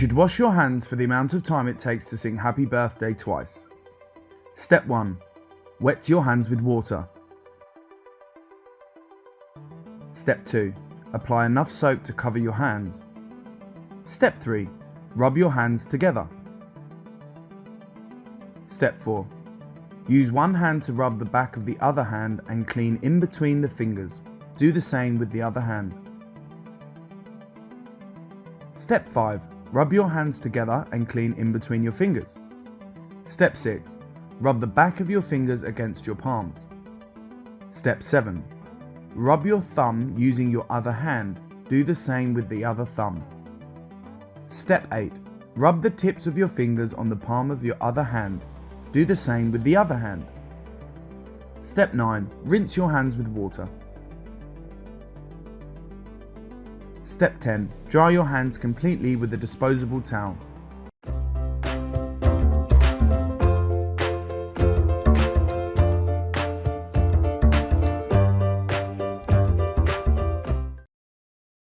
should wash your hands for the amount of time it takes to sing happy birthday twice. Step 1. Wet your hands with water. Step 2. Apply enough soap to cover your hands. Step 3. Rub your hands together. Step 4. Use one hand to rub the back of the other hand and clean in between the fingers. Do the same with the other hand. Step 5. Rub your hands together and clean in between your fingers. Step 6. Rub the back of your fingers against your palms. Step 7. Rub your thumb using your other hand. Do the same with the other thumb. Step 8. Rub the tips of your fingers on the palm of your other hand. Do the same with the other hand. Step 9. Rinse your hands with water. Step 10. Dry your hands completely with a disposable towel.